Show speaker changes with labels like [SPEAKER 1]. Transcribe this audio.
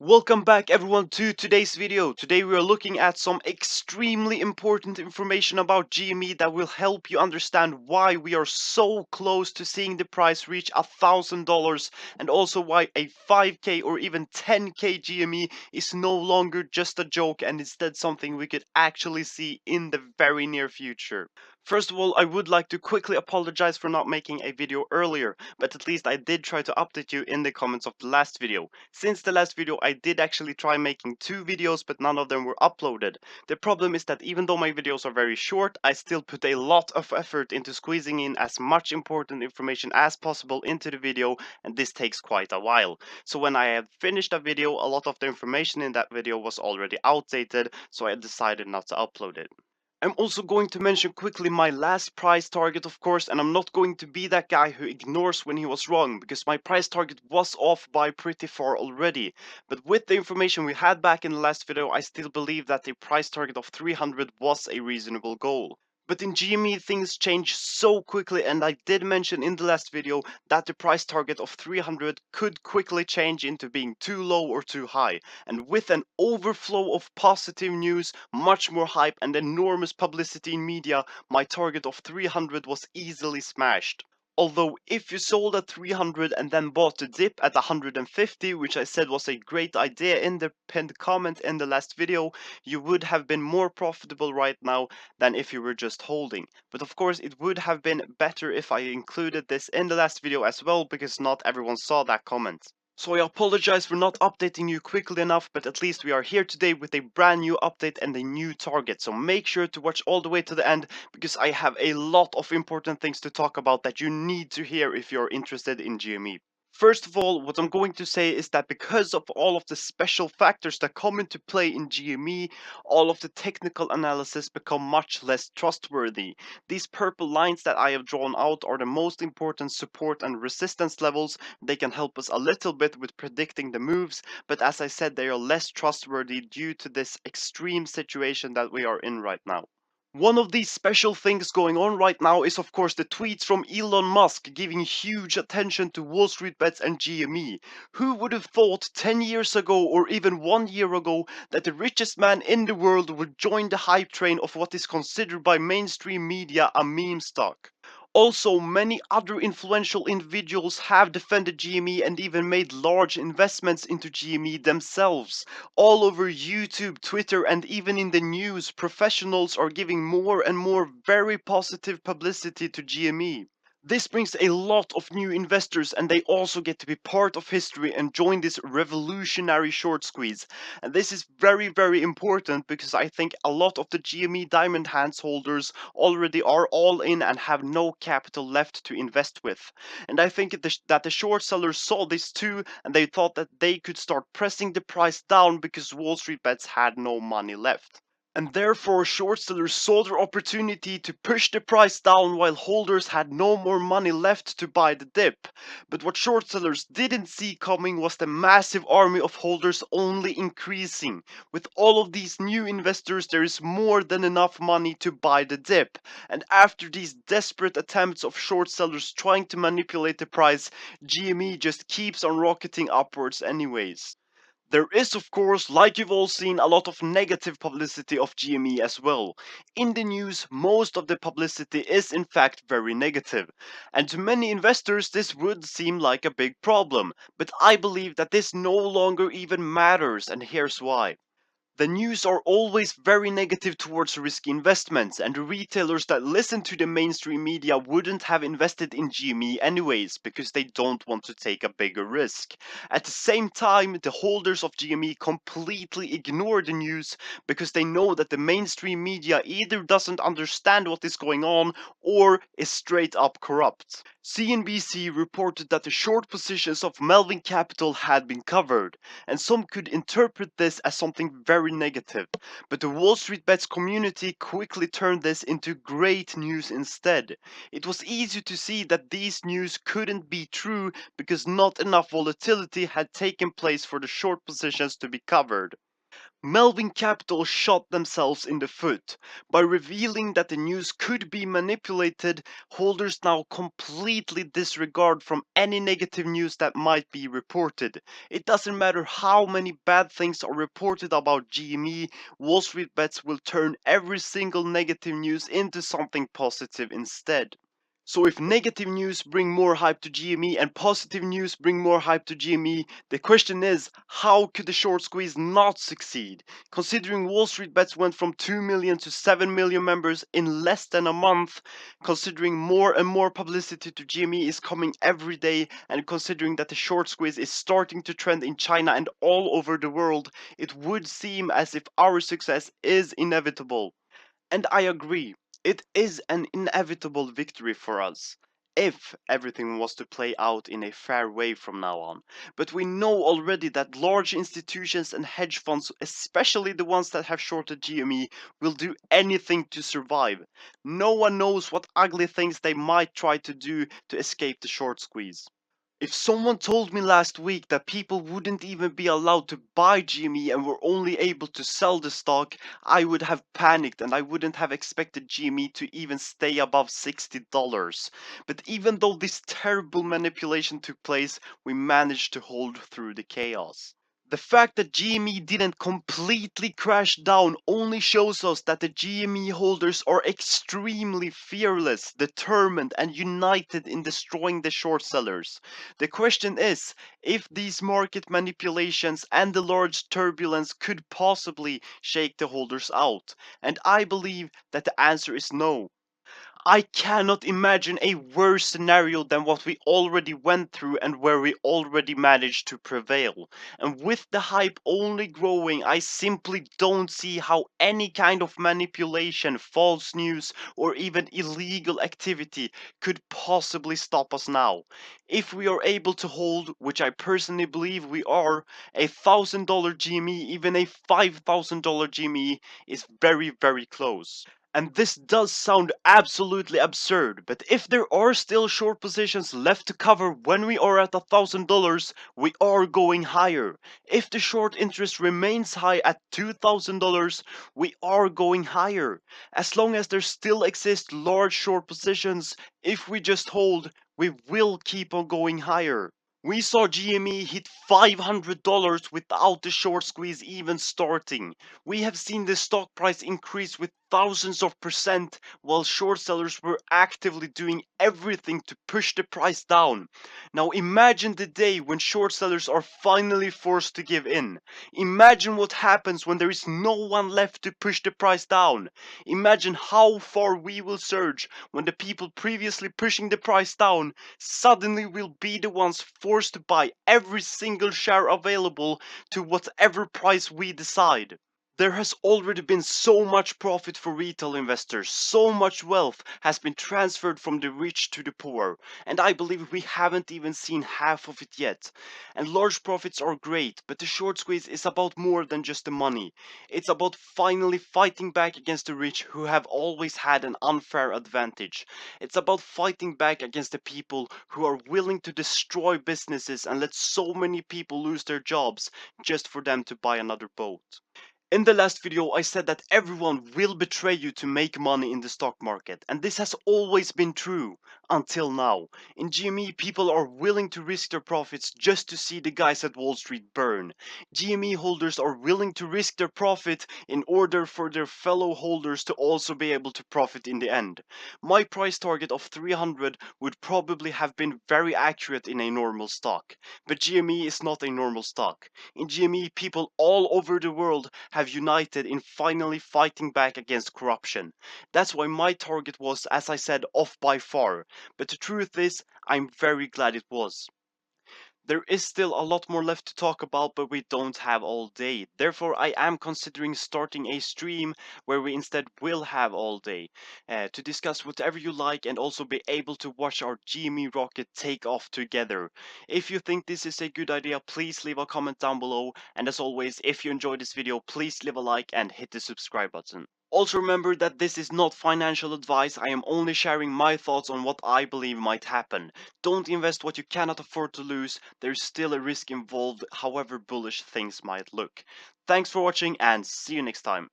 [SPEAKER 1] Welcome back everyone to today's video. Today we are looking at some extremely important information about GME that will help you understand why we are so close to seeing the price reach $1,000 and also why a 5k or even 10k GME is no longer just a joke and instead something we could actually see in the very near future. First of all, I would like to quickly apologize for not making a video earlier, but at least I did try to update you in the comments of the last video. Since the last video I did actually try making 2 videos, but none of them were uploaded. The problem is that even though my videos are very short, I still put a lot of effort into squeezing in as much important information as possible into the video, and this takes quite a while. So when I had finished a video, a lot of the information in that video was already outdated, so I decided not to upload it. I'm also going to mention quickly my last price target, of course, and I'm not going to be that guy who ignores when he was wrong, because my price target was off by pretty far already. But with the information we had back in the last video, I still believe that a price target of 300 was a reasonable goal. But in GME things change so quickly, and I did mention in the last video that the price target of 300 could quickly change into being too low or too high. And with an overflow of positive news, much more hype and enormous publicity in media, my target of 300 was easily smashed. Although if you sold at 300 and then bought a dip at 150, which I said was a great idea in the pinned comment in the last video, you would have been more profitable right now than if you were just holding. But of course it would have been better if I included this in the last video as well, because not everyone saw that comment. So I apologize for not updating you quickly enough, but at least we are here today with a brand new update and a new target. So make sure to watch all the way to the end, because I have a lot of important things to talk about that you need to hear if you're interested in GME. First of all, what I'm going to say is that because of all of the special factors that come into play in GME, all of the technical analysis become much less trustworthy. These purple lines that I have drawn out are the most important support and resistance levels. They can help us a little bit with predicting the moves, but as I said, they are less trustworthy due to this extreme situation that we are in right now. One of these special things going on right now is of course the tweets from Elon Musk giving huge attention to Wall Street bets and GME. Who would have thought 10 years ago or even 1 year ago that the richest man in the world would join the hype train of what is considered by mainstream media a meme stock? Also, many other influential individuals have defended GME and even made large investments into GME themselves. All over YouTube, Twitter, and even in the news, professionals are giving more and more very positive publicity to GME. This brings a lot of new investors, and they also get to be part of history and join this revolutionary short squeeze. And this is very, very important, because I think a lot of the GME diamond hands holders already are all in and have no capital left to invest with. And I think that the short sellers saw this too, and they thought that they could start pressing the price down because Wall Street bets had no money left. And therefore short sellers saw their opportunity to push the price down while holders had no more money left to buy the dip. But what short sellers didn't see coming was the massive army of holders only increasing. With all of these new investors, there is more than enough money to buy the dip. And after these desperate attempts of short sellers trying to manipulate the price, GME just keeps on rocketing upwards anyways. There is, of course, like you've all seen, a lot of negative publicity of GME as well. In the news, most of the publicity is in fact very negative. And to many investors, this would seem like a big problem. But I believe that this no longer even matters, and here's why. The news are always very negative towards risky investments, and the retailers that listen to the mainstream media wouldn't have invested in GME anyways, because they don't want to take a bigger risk. At the same time, the holders of GME completely ignore the news because they know that the mainstream media either doesn't understand what is going on or is straight up corrupt. CNBC reported that the short positions of Melvin Capital had been covered, and some could interpret this as something very negative. But the Wall Street Bets community quickly turned this into great news instead. It was easy to see that these news couldn't be true because not enough volatility had taken place for the short positions to be covered. Melvin Capital shot themselves in the foot. By revealing that the news could be manipulated, holders now completely disregard from any negative news that might be reported. It doesn't matter how many bad things are reported about GME, Wall Street bets will turn every single negative news into something positive instead. So if negative news bring more hype to GME and positive news bring more hype to GME, the question is, how could the short squeeze not succeed? Considering Wall Street Bets went from 2 million to 7 million members in less than a month, considering more and more publicity to GME is coming every day, and considering that the short squeeze is starting to trend in China and all over the world, it would seem as if our success is inevitable. And I agree, it is an inevitable victory for us, if everything was to play out in a fair way from now on. But we know already that large institutions and hedge funds, especially the ones that have shorted GME, will do anything to survive. No one knows what ugly things they might try to do to escape the short squeeze. If someone told me last week that people wouldn't even be allowed to buy GME and were only able to sell the stock, I would have panicked and I wouldn't have expected GME to even stay above $60. But even though this terrible manipulation took place, we managed to hold through the chaos. The fact that GME didn't completely crash down only shows us that the GME holders are extremely fearless, determined, and united in destroying the short sellers. The question is if these market manipulations and the large turbulence could possibly shake the holders out. And I believe that the answer is no. I cannot imagine a worse scenario than what we already went through and where we already managed to prevail. And with the hype only growing, I simply don't see how any kind of manipulation, false news, or even illegal activity could possibly stop us now. If we are able to hold, which I personally believe we are, $1,000 GME, even a $5,000 GME is very, very close. And this does sound absolutely absurd, but if there are still short positions left to cover when we are at $1,000, we are going higher. If the short interest remains high at $2,000, we are going higher. As long as there still exist large short positions, if we just hold, we will keep on going higher. We saw GME hit $500 without the short squeeze even starting. We have seen the stock price increase with thousands of percent while short sellers were actively doing everything to push the price down. Now imagine the day when short sellers are finally forced to give in. Imagine what happens when there is no one left to push the price down. Imagine how far we will surge when the people previously pushing the price down suddenly will be the ones forced to buy every single share available to whatever price we decide. There has already been so much profit for retail investors, so much wealth has been transferred from the rich to the poor, and I believe we haven't even seen half of it yet. And large profits are great, but the short squeeze is about more than just the money. It's about finally fighting back against the rich who have always had an unfair advantage. It's about fighting back against the people who are willing to destroy businesses and let so many people lose their jobs just for them to buy another boat. In the last video, I said that everyone will betray you to make money in the stock market, and this has always been true until now. In GME, people are willing to risk their profits just to see the guys at Wall Street burn. GME holders are willing to risk their profit in order for their fellow holders to also be able to profit in the end. My price target of 300 would probably have been very accurate in a normal stock, but GME is not a normal stock. In GME, people all over the world have united in finally fighting back against corruption. That's why my target was, as I said, off by far. But the truth is, I'm very glad it was. There is still a lot more left to talk about, but we don't have all day. Therefore, I am considering starting a stream where we instead will have all day to discuss whatever you like and also be able to watch our GME rocket take off together. If you think this is a good idea, please leave a comment down below. And as always, if you enjoyed this video, please leave a like and hit the subscribe button. Also remember that this is not financial advice. I am only sharing my thoughts on what I believe might happen. Don't invest what you cannot afford to lose. There's still a risk involved, however bullish things might look. Thanks for watching and see you next time.